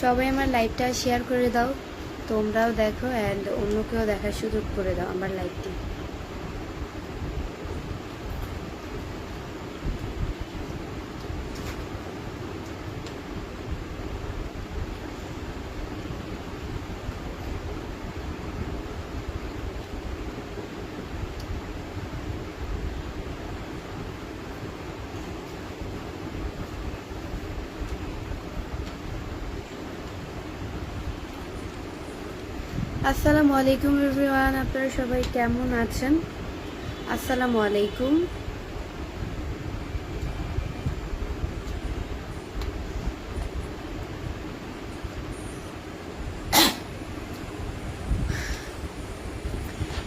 সবাই আমার লাইভটা শেয়ার করে দাও, তোমরাও দেখো অ্যান্ড অন্যকেও দেখার সুযোগ করে দাও আমার লাইভটি। আসসালামু আলাইকুম এভরিওয়ান, আপনারা সবাই কেমন আছেন? আসসালামু আলাইকুম।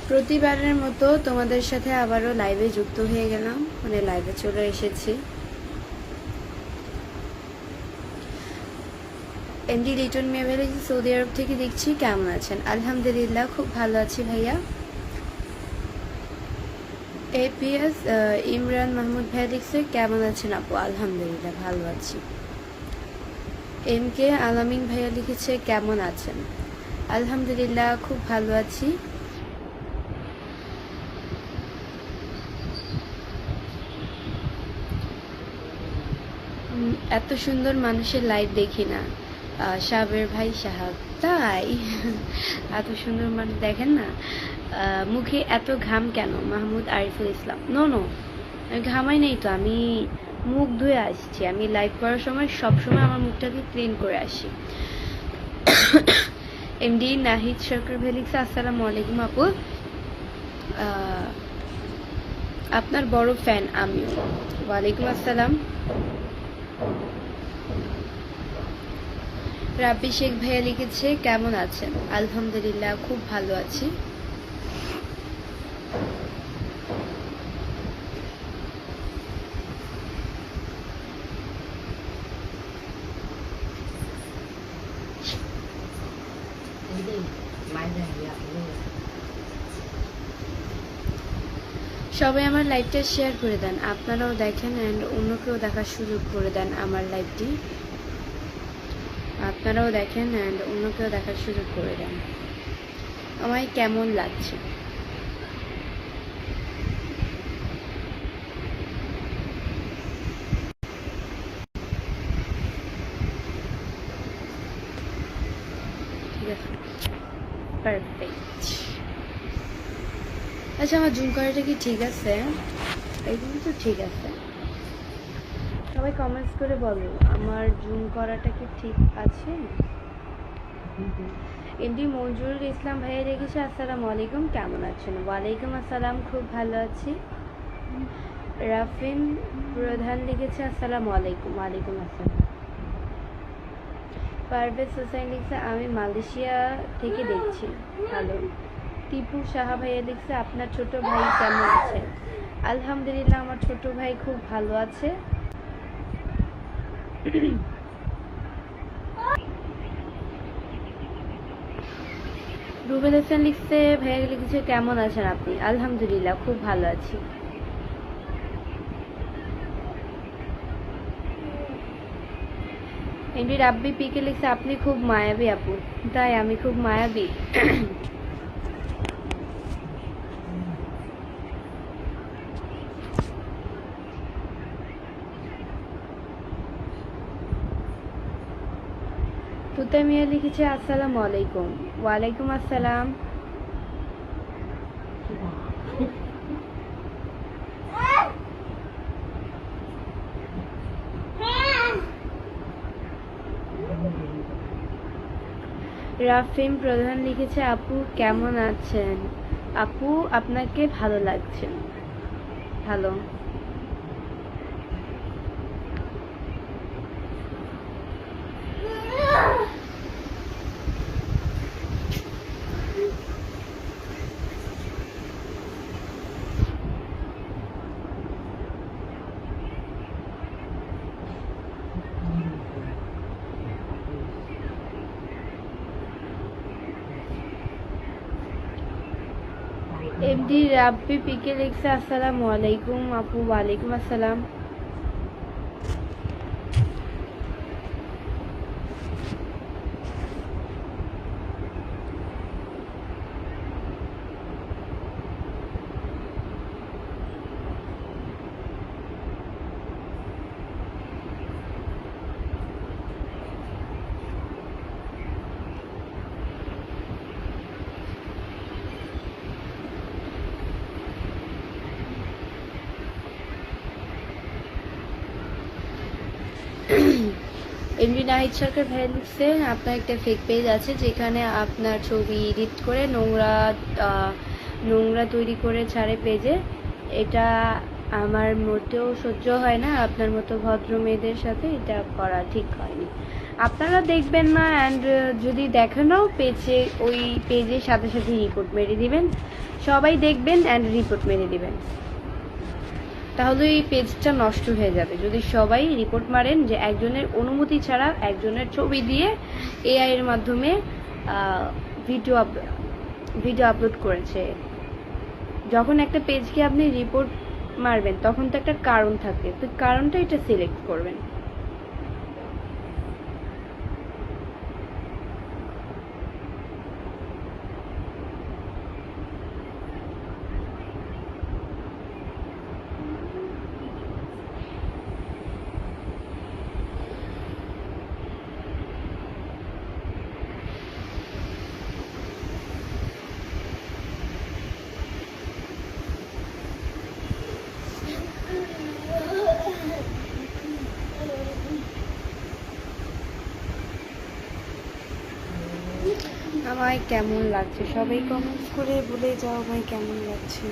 প্রতিবারের মতো তোমাদের সাথে আবারও লাইভে যুক্ত হয়ে গেলাম, মানে লাইভে চলে এসেছি। এমডি লিটন মেভেলি সৌদি আরব থেকে দেখছি, কেমন আছেন? আলহামদুলিল্লাহ খুব ভালো আছি ভাইয়া। এপিএস ইমরান মাহমুদ ভাইয়া দেখছে, কেমন আছেন আপু? আলহামদুলিল্লাহ ভালো আছি। এম কে আলামিন ভাইয়া লিখেছে, কেমন আছেন? আলহামদুলিল্লাহ খুব ভালো আছি। এত সুন্দর মানুষের লাইভ দেখি না। সাবের ভাই সাহাব, তাই? এত সুন্দর মানুষ দেখেন না। মুখে এত ঘাম কেন? মাহমুদ আরিফুল ইসলাম, নো ঘামাই নেই তো, আমি মুখ ধুয়ে আসছি। আমি লাইভ করার সময় সবসময় আমার মুখটাকে ক্লিন করে আসি। এমডি নাহিদ সরকার ভেলিক্স, আসসালামু আলাইকুম আপু, আপনার বড় ফ্যান আমিও। ওয়ালাইকুম আসসালাম। রাব্বি শেখ ভাইয়া লিখেছে, কেমন আছেন? আলহামদুলিল্লাহ খুব ভালো আছি। সবাই আমার লাইভটা শেয়ার করে দেন, আপনারাও দেখেন অ্যান্ড অন্যকেও দেখার সুযোগ করে দেন আমার লাইভটি। আপনারাও দেখেন অ্যান্ড অন্যকেও দেখার সুযোগ করে দেন। আমায় কেমন লাগছে? ঠিক আছে, পারফেক্ট। আচ্ছা, আমার জুম করাটা কি ঠিক আছে? এইগুলো তো ঠিক আছে। সবাই কমেন্টস করে বলো, আমার জুম করাটা কি ঠিক আছে? এমডি মঞ্জুরুল ইসলাম ভাইয়া রেখেছে, আসসালামু আলাইকুম, কেমন আছেন? ওয়ালাইকুম আসসালাম, খুব ভালো আছি। রাফিন প্রধান লিখেছে, আসসালামু আলাইকুম। ওয়ালাইকুম আসসালাম। পারভেজ হোসেন লিখছে, আমি মালয়েশিয়া থেকে দেখছি, ভালো। টিপু সাহা ভাইয়া লিখছে, আপনার ছোট ভাই কেমন আছে? আলহামদুলিল্লাহ আমার ছোট ভাই খুব ভালো আছে। রুবেল হোসেন লিখছে, ভাইয়া লিখেছে, কেমন আছেন আপনি? আলহামদুলিল্লাহ খুব ভালো আছি। এমডি রাব্বি পিকে লিখছে, আপনি খুব মায়াবী আপু। তাই, আমি খুব মায়াবী? তুতা মিয়া লিখেছে, আসসালামু আলাইকুম। ওয়ালাইকুম আসসালাম। রাফিম প্রধান লিখেছে, আপু কেমন আছেন? আপু, আপনাকে ভালো লাগছে? ভালো। এমডি রাব্বি পিকে লিখছে, আসসালামু আলাইকুম আপু। ওয়ালাইকুম আসসালাম। এমডি নাহিদ সরকার ভাই লিখছে আপনার একটা ফেক পেজ আছে যেখানে আপনার ছবি এডিট করে নোংরা তৈরি করে ছাড়ে পেজে। এটা আমার মোটেও সহ্য হয় না, আপনার মতো ভদ্র মেয়েদের সাথে এটা করা ঠিক হয়নি। আপনারা দেখবেন না, অ্যান্ড যদি দেখেনও পেজে, ওই পেজের সাথে সাথে রিপোর্ট মেরে দিবেন। সবাই দেখবেন অ্যান্ড রিপোর্ট মেরে দিবেন, তাহলে এই পেজটা নষ্ট হয়ে যাবে। যদি সবাই রিপোর্ট মারেন যে একজনের অনুমতি ছাড়া একজনের ছবি দিয়ে এআই এর মাধ্যমে ভিডিও আপলোড করেছে। যখন একটা পেজকে আপনি রিপোর্ট মারবেন তখন তো একটা কারণ থাকে, তো কারণটা এটা সিলেক্ট করবেন। আমায় কেমন লাগছে সবাই কমেন্টস করে বলে যাও ভাই কেমন লাগছে।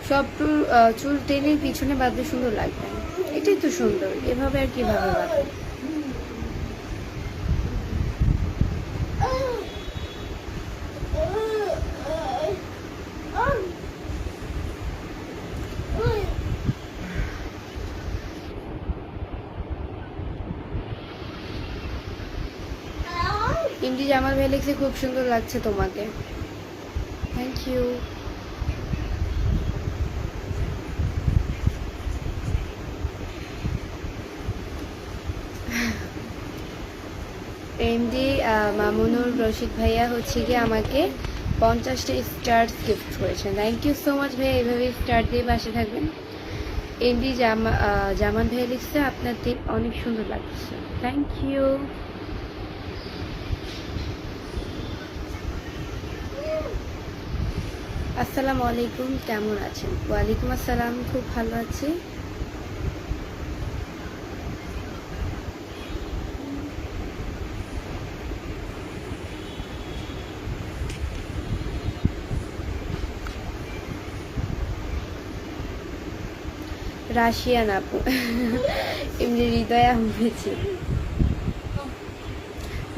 সব চুল টেনে পিছনে বাঁধলে সুন্দর লাগবে, এটাই তো সুন্দর। এভাবে আর কিভাবে বাঁধবে? এমডি জামাল ভাই লিখছে খুব সুন্দর লাগছে তোমাকে, thank you. MD Mamunur Rashid ভাইয়া হচ্ছে কি আমাকে 50টা স্টার গিফট করেছেন, থ্যাংক ইউ সো মাচ ভাইয়া, এইভাবে স্টার দিয়ে পাশে থাকবেন। এমডি জামান ভাইয়া লিখছে আপনার টিপ অনেক সুন্দর লাগছে, থ্যাংক ইউ। আসসালামু আলাইকুম, কেমন আছেন? ওয়ালাইকুম আসসালাম, খুব ভালো আছি। রাশিয়ান আপু এমনি হৃদয় আহমেছি,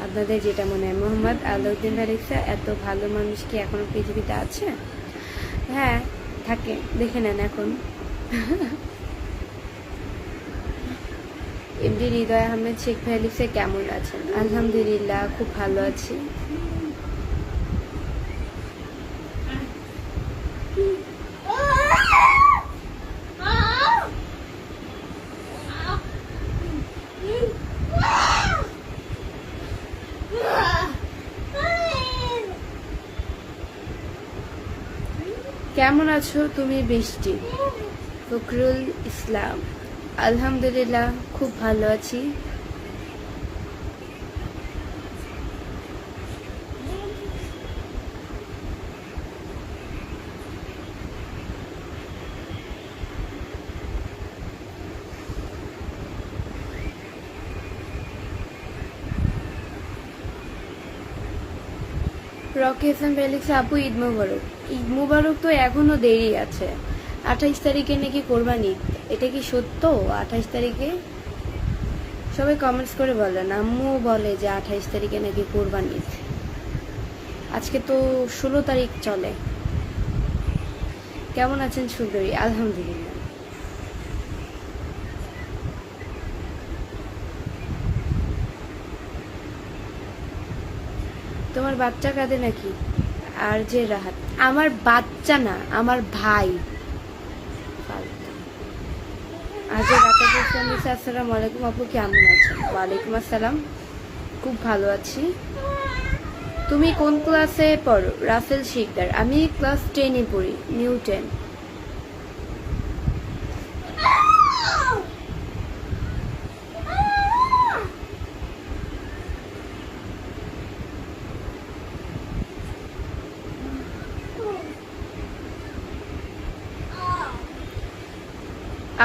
আপনাদের যেটা মনে হয়। মোহাম্মদ আলাউদ্দিন ভালিক্সা, এত ভালো মানুষ কি এখনো পৃথিবীতে আছে? হ্যাঁ থাকে, দেখে নেন এখন। এমডি হৃদয় আহমেদ শেখ ভালিক্সা, কেমন আছেন? আলহামদুলিল্লাহ, খুব ভালো আছি। কেমন আছো তুমি বৃষ্টি? ফখরুল ইসলাম, আলহামদুলিল্লাহ খুব ভালো আছি। রকি হাসান ফেলিক্স আপু, ঈদ মুবারক। ঈদ মুবারক তো এখনো দেরি আছে, 28 তারিখে নাকি কোরবানি, এটা কি সত্য? 28 তারিখে সবাই কমেন্টস করে বলেন, আম্মু বলে যে 28 তারিখে নাকি কোরবানি। আজকে তো 16 তারিখ চলে। কেমন আছেন সুন্দরী? আলহামদুলিল্লাহ। তোমার বাচ্চা কাঁদে নাকি? আর যে রাহাত, আমার বাচ্চা না, আমার ভাই। আজ রাতে আসসালামু আলাইকুম আপু, কেমন আছেন? ওয়ালাইকুম আসসালাম, খুব ভালো আছি। তুমি কোন ক্লাসে পড়ো? রাসেল শিকদার, আমি ক্লাস 10-এ পড়ি, নিউ 10।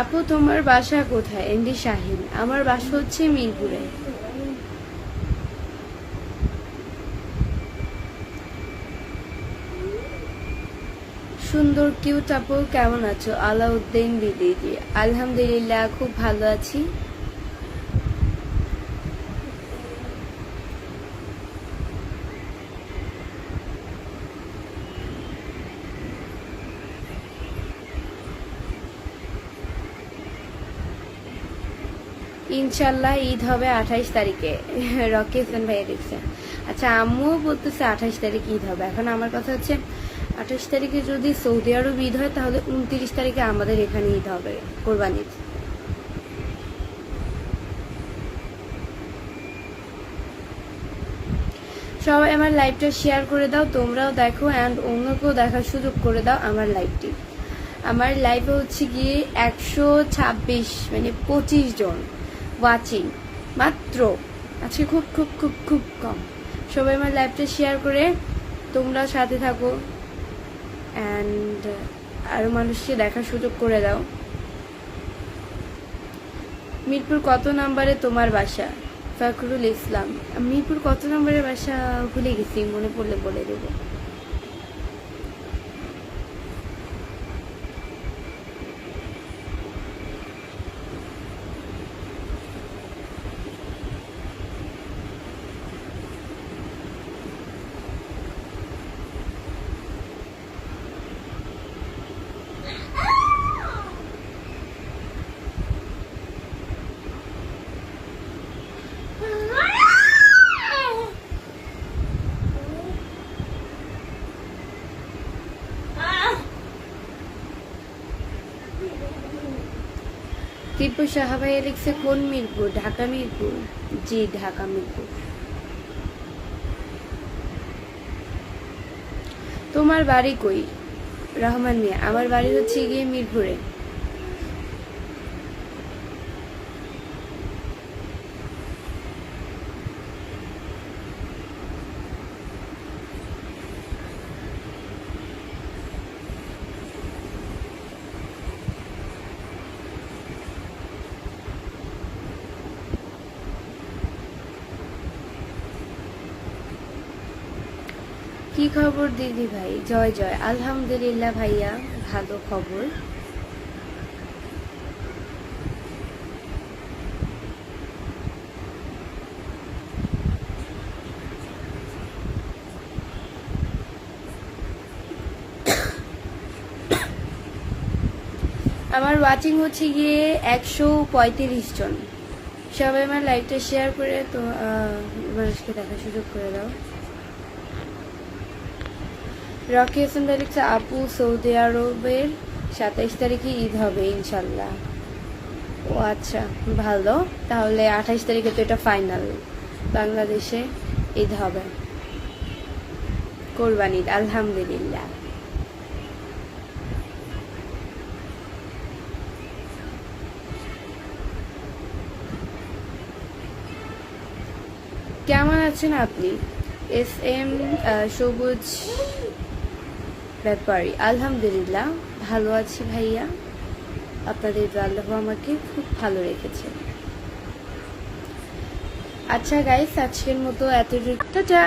আপু তোমার বাসা কোথায়? এমডি শাহিন। আমার বাসা হচ্ছে মিরপুরে। সুন্দর কিউট আপু, কেমন আছো? আলাউদ্দিন দিদি। আলহামদুলিল্লাহ, খুব ভালো আছি। ইনশাল্লাহ ঈদ হবে 28 তারিখে। রকি হোসেন ভাই দেখছে। আচ্ছা, আম্মুও বলতেছে 28 তারিখ ঈদ হবে। এখন আমার কথা হচ্ছে 28 তারিখে যদি সৌদি আরব ঈদ হয় তাহলে 29 তারিখে আমাদের এখানে ঈদ হবে, কোরবানি ঈদ। সবাই আমার লাইভটা শেয়ার করে দাও, তোমরাও দেখো অ্যান্ড অন্যকেও দেখার সুযোগ করে দাও আমার লাইভটি। আমার লাইভে হচ্ছে গিয়ে 126 মানে 25 জন ওয়াচিং মাত্র। আজকে খুব খুব খুব খুব কম। সবাই আমার লাইভটা শেয়ার করে তোমরা সাথে থাকো অ্যান্ড আরও মানুষকে দেখার সুযোগ করে দাও। মিরপুর কত নাম্বারে তোমার বাসা? ফখরুল ইসলাম। মিরপুর কত নম্বরের বাসা ভুলে গেছি, মনে পড়লে বলে দেবো। টিপু সাহাবাই লিখছে কোন মিরপুর? ঢাকা মিরপুর। জি, ঢাকা মিরপুর। তোমার বাড়ি কই? রহমান মিয়া। আমার বাড়ি হচ্ছে গিয়ে মিরপুরে। কি খবর দিদি ভাই? জয় জয়। আলহামদুলিল্লাহ ভাইয়া, ভালো খবর। আমার ওয়াচিং হচ্ছে গিয়ে 135 জন। সবাই আমার লাইভটা শেয়ার করে তো মানুষকে দেখার সুযোগ করে দাও। রকি হোসেন ভাই লিখছে আপু সৌদি আরবের 27 তারিখে ঈদ হবে ইনশাল্লাহ। ও আচ্ছা, ভালো। তাহলে 28 তারিখে তো এটা ফাইনাল, বাংলাদেশে ঈদ হবে, কোরবানি ঈদ। আলহামদুলিল্লাহ। কেমন আছেন আপনি? এস এম সবুজ ব্যাপারী। আলহামদুলিল্লাহ, ভালো আছি ভাইয়া। আপনাদের আল্লাহ আমাকে খুব ভালো রেখেছে। আচ্ছা গাইস, আজকের মতো এতটুকু। টাটা।